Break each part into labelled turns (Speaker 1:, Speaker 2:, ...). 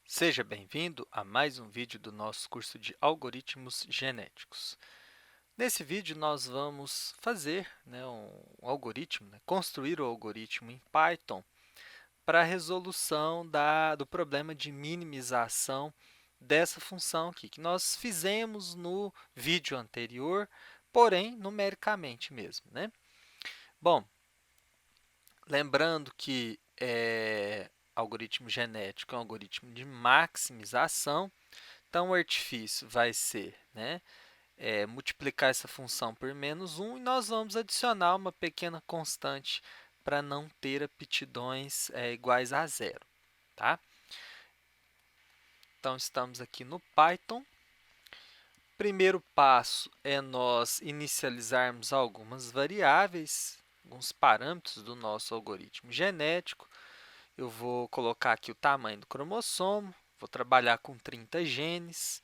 Speaker 1: Seja bem-vindo a mais um vídeo do nosso curso de Algoritmos Genéticos. Nesse vídeo, nós vamos fazer um algoritmo, construir o algoritmo em Python para a resolução do problema de minimização dessa função aqui, que nós fizemos no vídeo anterior, porém, numericamente mesmo, né? Bom, lembrando que algoritmo genético é um algoritmo de maximização, então o artifício vai ser multiplicar essa função por menos 1 e nós vamos adicionar uma pequena constante para não ter aptidões iguais a zero. Tá? Então, estamos aqui no Python. Primeiro passo é nós inicializarmos algumas variáveis, alguns parâmetros do nosso algoritmo genético. Eu vou colocar aqui o tamanho do cromossomo, vou trabalhar com 30 genes.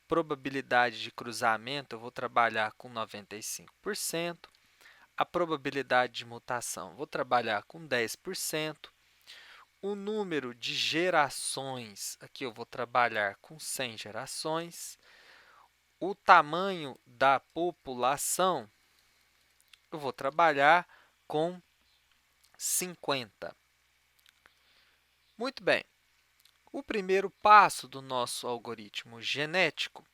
Speaker 1: Probabilidade de cruzamento, eu vou trabalhar com 95%. A probabilidade de mutação, vou trabalhar com 10%. O número de gerações, aqui eu vou trabalhar com 100 gerações. O tamanho da população, eu vou trabalhar com 50. Muito bem. O primeiro passo do nosso algoritmo genético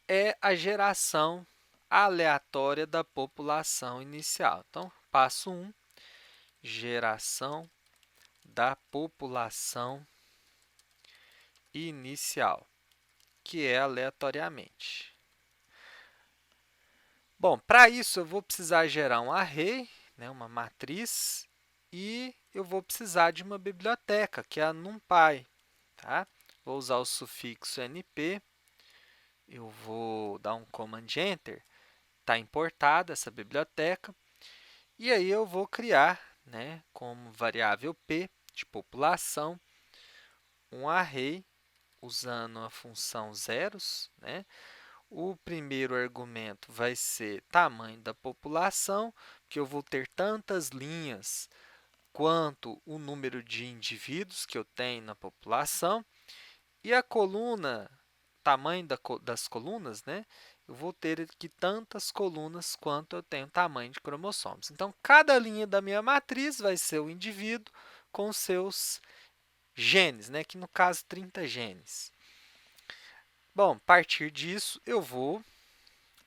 Speaker 1: é a geração aleatória da população inicial. Então, passo 1, geração da população inicial, que é aleatoriamente. Bom, para isso, eu vou precisar gerar um array, uma matriz, e eu vou precisar de uma biblioteca, que é a NumPy. Tá? Vou usar o sufixo np, eu vou dar um Command Enter, está importada essa biblioteca, e aí eu vou criar, como variável p de população, um array usando a função zeros. O primeiro argumento vai ser tamanho da população, que eu vou ter tantas linhas quanto o número de indivíduos que eu tenho na população. E a coluna, tamanho das colunas, eu vou ter aqui tantas colunas quanto eu tenho tamanho de cromossomos. Então, cada linha da minha matriz vai ser o indivíduo com seus genes, que no caso 30 genes. Bom, a partir disso, eu vou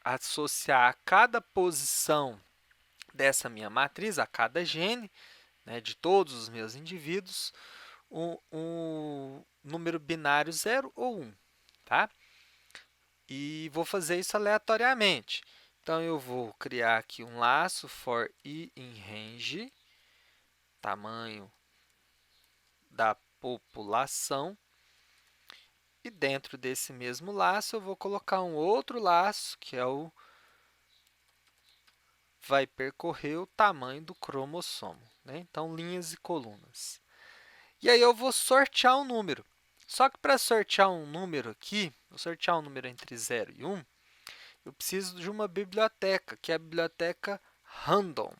Speaker 1: associar a cada posição dessa minha matriz, a cada gene, de todos os meus indivíduos, um número binário 0 ou 1. Tá? E vou fazer isso aleatoriamente. Então, eu vou criar aqui um laço for i in range, tamanho da população. E dentro desse mesmo laço, eu vou colocar um outro laço, que é o vai percorrer o tamanho do cromossomo. Então, linhas e colunas. E aí, eu vou sortear um número. Só que para sortear um número aqui, vou sortear um número entre 0 e 1, eu preciso de uma biblioteca, que é a biblioteca random.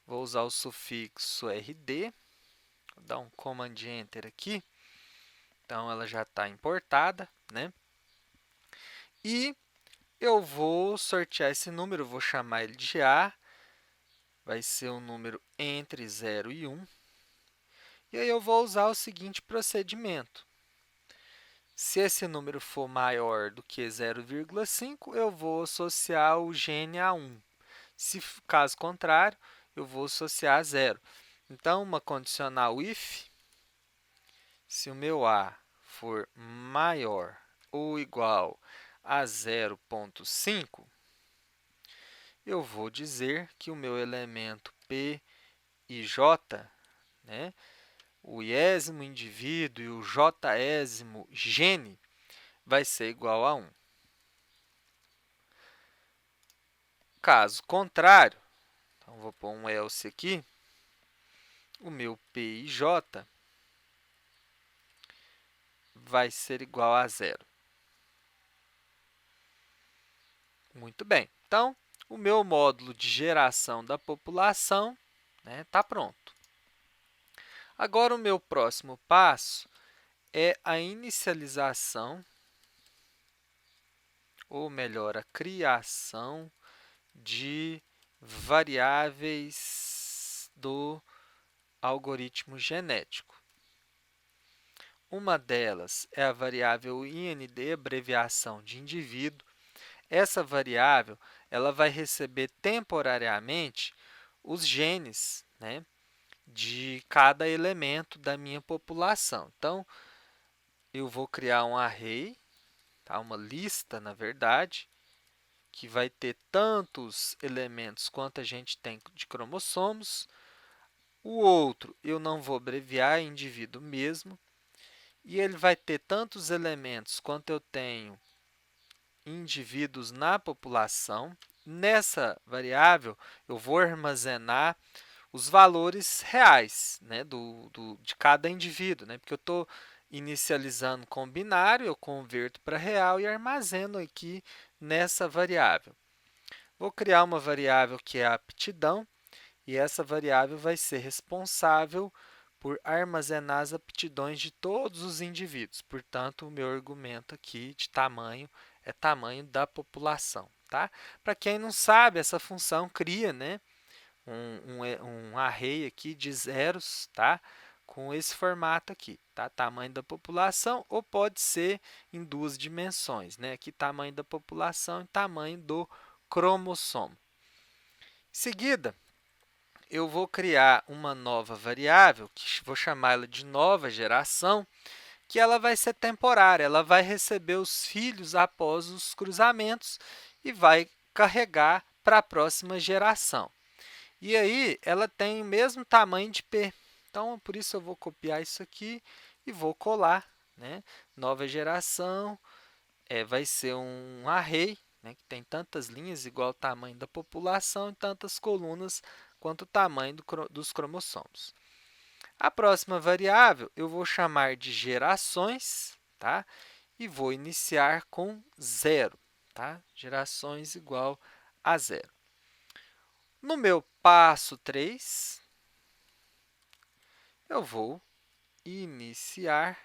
Speaker 1: Vou usar o sufixo rd, vou dar um Command Enter aqui. Então, ela já está importada. E eu vou sortear esse número, vou chamar ele de A. Vai ser um número entre 0 e 1. E aí, eu vou usar o seguinte procedimento. Se esse número for maior do que 0,5, eu vou associar o gene a 1. Se caso contrário, eu vou associar a 0. Então, uma condicional if, se o meu A for maior ou igual a 0,5, eu vou dizer que o meu elemento P e J, o iésimo indivíduo e o jésimo gene, vai ser igual a 1. Caso contrário, então vou pôr um else aqui, o meu P e J vai ser igual a 0. Muito bem. Então, o meu módulo de geração da população está pronto. Agora, o meu próximo passo é a inicialização, ou melhor, a criação de variáveis do algoritmo genético. Uma delas é a variável IND, abreviação de indivíduo. Essa variável ela vai receber temporariamente os genes, de cada elemento da minha população. Então, eu vou criar um array, uma lista, na verdade, que vai ter tantos elementos quanto a gente tem de cromossomos. O outro eu não vou abreviar, é indivíduo mesmo, e ele vai ter tantos elementos quanto eu tenho indivíduos na população. Nessa variável, eu vou armazenar os valores reais de cada indivíduo, porque eu estou inicializando com binário, eu converto para real e armazeno aqui nessa variável. Vou criar uma variável que é a aptidão, e essa variável vai ser responsável por armazenar as aptidões de todos os indivíduos. Portanto, o meu argumento aqui de tamanho é tamanho da população. Tá? Para quem não sabe, essa função cria um array aqui de zeros, com esse formato aqui, tamanho da população, ou pode ser em duas dimensões, aqui tamanho da população e tamanho do cromossomo. Em seguida, eu vou criar uma nova variável, que vou chamá-la de nova geração, que ela vai ser temporária, ela vai receber os filhos após os cruzamentos e vai carregar para a próxima geração. E aí, ela tem o mesmo tamanho de P. Então, por isso, eu vou copiar isso aqui e vou colar. Nova geração vai ser um array, que tem tantas linhas igual ao tamanho da população e tantas colunas quanto o tamanho dos cromossomos. A próxima variável eu vou chamar de gerações, e vou iniciar com 0. Gerações igual a 0. No meu passo 3, eu vou iniciar,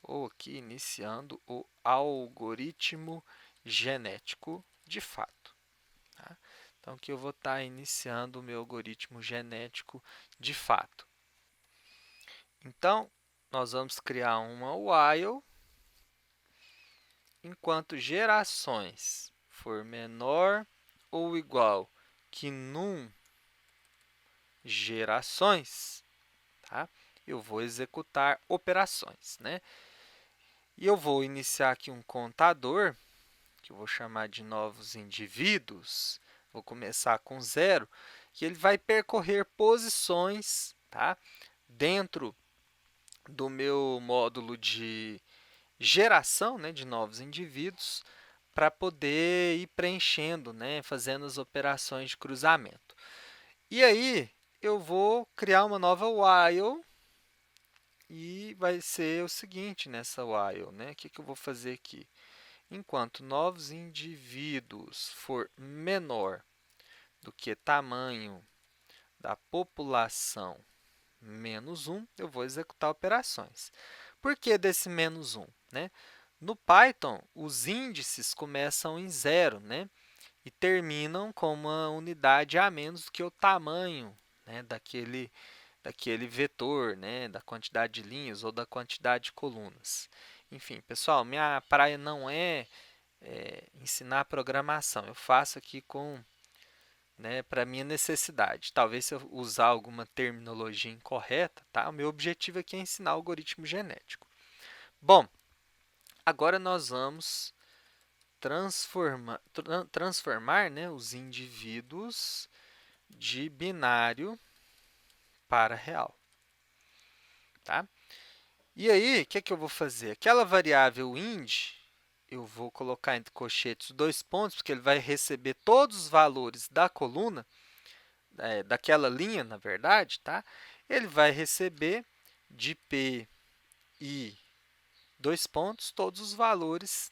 Speaker 1: ou aqui iniciando, o algoritmo genético de fato. Então, aqui eu vou estar iniciando o meu algoritmo genético de fato. Então, nós vamos criar uma while, enquanto gerações for menor ou igual que num gerações, eu vou executar operações. E eu vou iniciar aqui um contador, que eu vou chamar de novos indivíduos. Vou começar com 0, que ele vai percorrer posições dentro do meu módulo de geração de novos indivíduos para poder ir preenchendo, fazendo as operações de cruzamento. E aí, eu vou criar uma nova while e vai ser o seguinte nessa while. O que eu vou fazer aqui? Enquanto novos indivíduos for menor do que tamanho da população menos 1, eu vou executar operações. Por que desse menos 1? No Python, os índices começam em 0 e terminam com uma unidade a menos do que o tamanho daquele vetor, da quantidade de linhas ou da quantidade de colunas. Enfim, pessoal, minha praia não é ensinar programação. Eu faço aqui para minha necessidade. Talvez se eu usar alguma terminologia incorreta, o meu objetivo aqui é ensinar algoritmo genético. Bom, agora nós vamos transformar os indivíduos de binário para real. E aí, o que eu vou fazer? Aquela variável int, eu vou colocar entre colchetes 2 pontos, porque ele vai receber todos os valores da coluna, daquela linha, na verdade, ele vai receber de P e 2 pontos todos os valores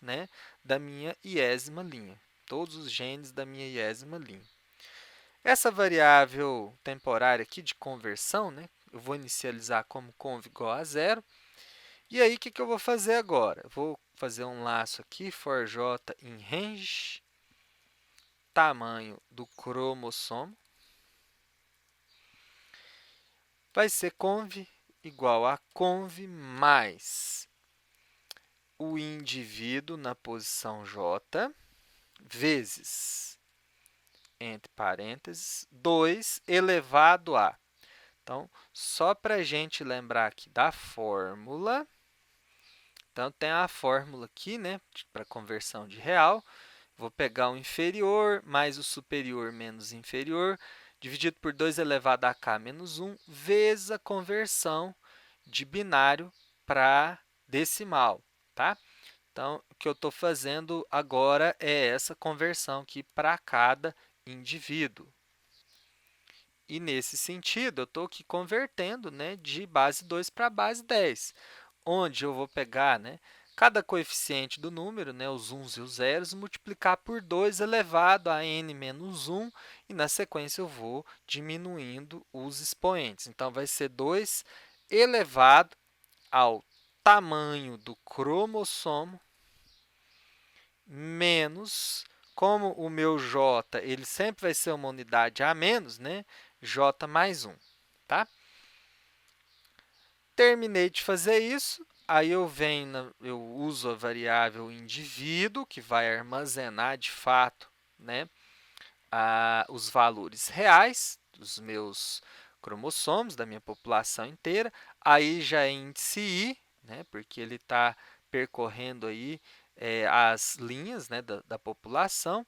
Speaker 1: da minha iésima linha. todos os genes da minha iésima linha. Essa variável temporária aqui de conversão, né, eu vou inicializar como conv igual a 0. E aí, o que eu vou fazer agora? Eu vou fazer um laço aqui, for j em range, tamanho do cromossomo, vai ser conv igual a conv mais o indivíduo na posição j, vezes, entre parênteses, 2 elevado a. Então, só para a gente lembrar aqui da fórmula, então tem a fórmula aqui, né, para conversão de real. Vou pegar o inferior mais o superior menos inferior, dividido por 2 elevado a k menos 1, vezes a conversão de binário para decimal, tá? Então, o que eu estou fazendo agora é essa conversão aqui para cada indivíduo. E, nesse sentido, eu estou aqui convertendo, né, de base 2 para base 10, onde eu vou pegar, né, cada coeficiente do número, né, os uns e os zeros, multiplicar por 2 elevado a n menos 1, e, na sequência, eu vou diminuindo os expoentes. Então, vai ser 2 elevado ao tamanho do cromossomo menos, como o meu j ele sempre vai ser uma unidade a menos, né, j mais 1. Tá? Terminei de fazer isso, aí eu uso a variável indivíduo, que vai armazenar, de fato, né, os valores reais dos meus cromossomos, da minha população inteira. Aí já é índice I, né, porque ele está percorrendo aí, as linhas, né, da população,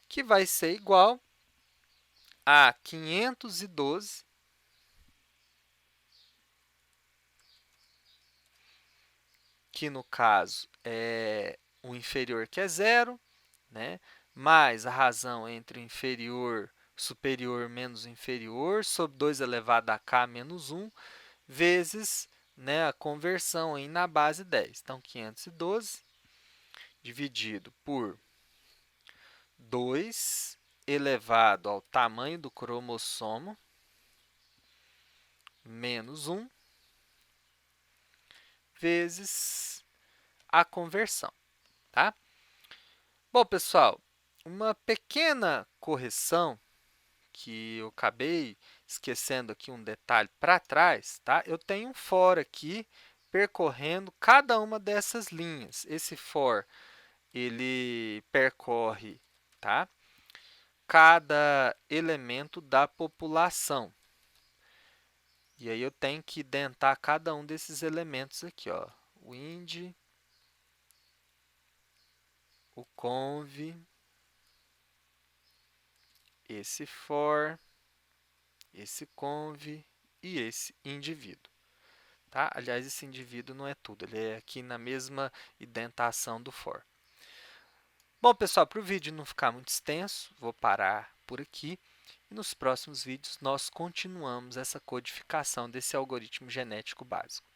Speaker 1: que vai ser igual a 512, que no caso é o inferior, que é 0, né, mais a razão entre inferior, superior menos inferior, sobre 2 elevado a k menos 1, vezes, né, a conversão aí na base 10. Então, 512 dividido por 2 elevado ao tamanho do cromossomo menos 1, vezes a conversão. Tá? Bom, pessoal, uma pequena correção que eu acabei esquecendo aqui, um detalhe para trás, tá? Eu tenho um for aqui percorrendo cada uma dessas linhas. Esse for, ele percorre, tá, cada elemento da população. E aí eu tenho que identar cada um desses elementos aqui, ó. O ind, o conv, esse for, esse conv e esse indivíduo. Tá? Aliás, esse indivíduo não é tudo, ele é aqui na mesma identação do for. Bom, pessoal, para o vídeo não ficar muito extenso, vou parar por aqui. E nos próximos vídeos, nós continuamos essa codificação desse algoritmo genético básico.